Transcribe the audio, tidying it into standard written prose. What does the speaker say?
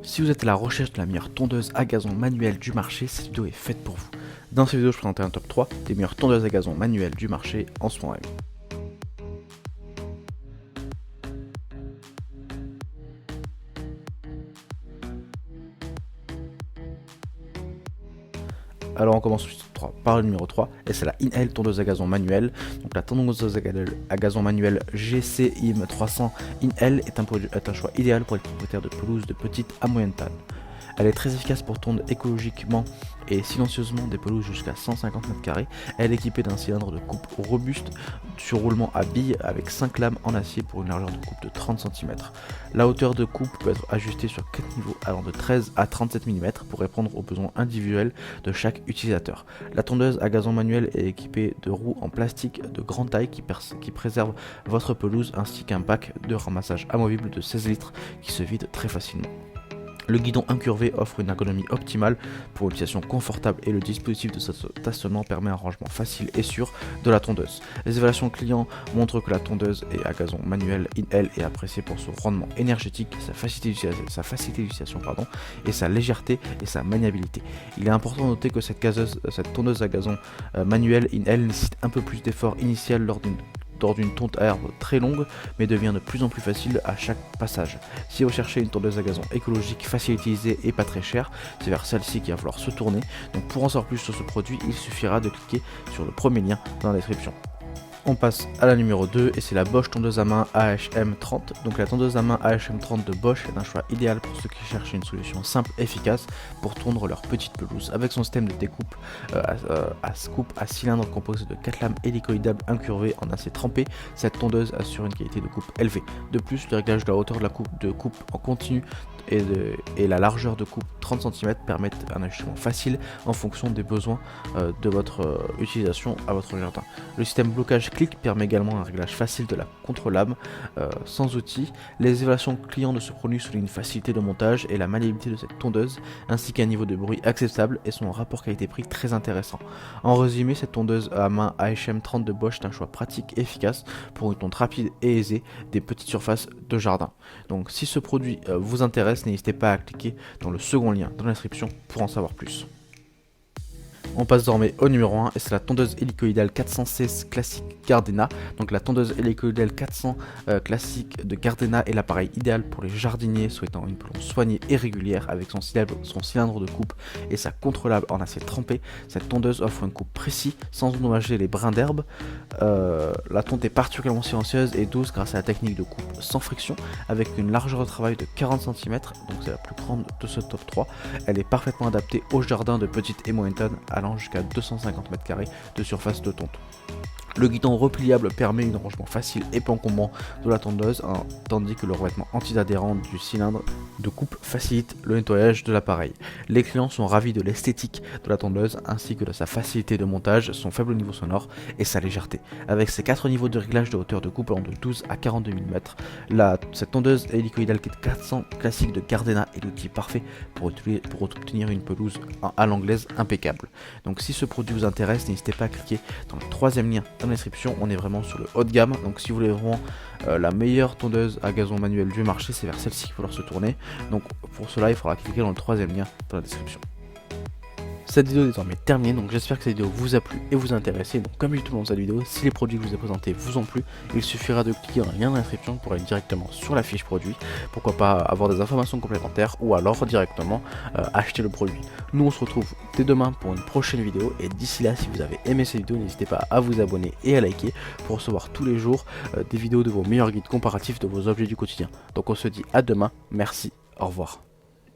Si vous êtes à la recherche de la meilleure tondeuse à gazon manuelle du marché, cette vidéo est faite pour vous. Dans cette vidéo, je présenterai un top 3 des meilleures tondeuses à gazon manuelles du marché en ce moment même. Alors on commence par le numéro 3 et c'est la InHale tondeuse à gazon manuelle. Donc la tondeuse à gazon manuelle GC-IM 300 InHale est un choix idéal pour les propriétaires de pelouse de petite à moyenne taille. Elle est très efficace pour tondre écologiquement et silencieusement des pelouses jusqu'à 150 m². Elle est équipée d'un cylindre de coupe robuste sur roulement à billes avec 5 lames en acier pour une largeur de coupe de 30 cm. La hauteur de coupe peut être ajustée sur 4 niveaux allant de 13 à 37 mm pour répondre aux besoins individuels de chaque utilisateur. La tondeuse à gazon manuel est équipée de roues en plastique de grande taille qui préservent votre pelouse ainsi qu'un bac de ramassage amovible de 16 litres qui se vide très facilement. Le guidon incurvé offre une ergonomie optimale pour une utilisation confortable et le dispositif de stationnement permet un rangement facile et sûr de la tondeuse. Les évaluations clients montrent que la tondeuse à gazon manuel InHale est appréciée pour son rendement énergétique, sa facilité d'utilisation et sa légèreté et sa maniabilité. Il est important de noter que cette tondeuse à gazon manuelle InHale nécessite un peu plus d'effort initial lors d'une tonte à herbe très longue, mais devient de plus en plus facile à chaque passage. Si vous cherchez une tondeuse à gazon écologique, facile à utiliser et pas très chère, c'est vers celle-ci qu'il va falloir se tourner. Donc pour en savoir plus sur ce produit, il suffira de cliquer sur le premier lien dans la description. On passe à la numéro 2 et c'est la Bosch tondeuse à main AHM30. Donc la tondeuse à main AHM30 de Bosch est un choix idéal pour ceux qui cherchent une solution simple et efficace pour tondre leur petite pelouse. Avec son système de découpe à cylindre composé de 4 lames hélicoïdales incurvées en acier trempé, cette tondeuse assure une qualité de coupe élevée. De plus, le réglage de la hauteur de la coupe en continu et la largeur de coupe 30 cm permettent un ajustement facile en fonction des besoins de votre utilisation à votre jardin. Le système blocage clic permet également un réglage facile de la contre-lame sans outil. Les évaluations clients de ce produit soulignent une facilité de montage et la maniabilité de cette tondeuse ainsi qu'un niveau de bruit acceptable et son rapport qualité-prix très intéressant. En résumé, cette tondeuse à main AHM30 de Bosch est un choix pratique et efficace pour une tonte rapide et aisée des petites surfaces de jardin. Donc si ce produit vous intéresse, n'hésitez pas à cliquer dans le second lien dans la description pour en savoir plus. On passe désormais au numéro 1 et c'est la tondeuse hélicoïdale 400C classique Gardena. Donc la tondeuse hélicoïdale 400 classique de Gardena est l'appareil idéal pour les jardiniers souhaitant une pelouse soignée et régulière avec son cylindre de coupe et sa contre-lame en acier trempé. Cette tondeuse offre une coupe précise sans endommager les brins d'herbe. La tonte est particulièrement silencieuse et douce grâce à la technique de coupe sans friction avec une largeur de travail de 40 cm, donc c'est la plus grande de ce top 3. Elle est parfaitement adaptée aux jardins de petite et moyenne taille allant jusqu'à 250 m² de surface de tonte. Le guidon repliable permet un rangement facile et peu encombrant de la tondeuse, tandis que le revêtement anti-adhérent du cylindre de coupe facilite le nettoyage de l'appareil. Les clients sont ravis de l'esthétique de la tondeuse ainsi que de sa facilité de montage, son faible niveau sonore et sa légèreté. Avec ses 4 niveaux de réglage de hauteur de coupe allant de 12 à 42 mm, cette tondeuse hélicoïdale 400 classique de Gardena est l'outil parfait pour obtenir une pelouse à l'anglaise impeccable. Donc si ce produit vous intéresse, n'hésitez pas à cliquer dans le troisième lien dans la description. On est vraiment sur le haut de gamme, donc si vous voulez vraiment la meilleure tondeuse à gazon manuel du marché, c'est vers celle-ci qu'il faudra se tourner. Donc pour cela il faudra cliquer dans le troisième lien dans la description. Cette vidéo est désormais terminée, donc j'espère que cette vidéo vous a plu et vous a intéressé. Donc comme tout le monde dans cette vidéo, si les produits que je vous ai présentés vous ont plu, il suffira de cliquer dans le lien dans la description pour aller directement sur la fiche produit. Pourquoi pas avoir des informations complémentaires ou alors directement acheter le produit. Nous on se retrouve dès demain pour une prochaine vidéo et d'ici là, si vous avez aimé cette vidéo, n'hésitez pas à vous abonner et à liker pour recevoir tous les jours des vidéos de vos meilleurs guides comparatifs de vos objets du quotidien. Donc on se dit à demain, merci, au revoir.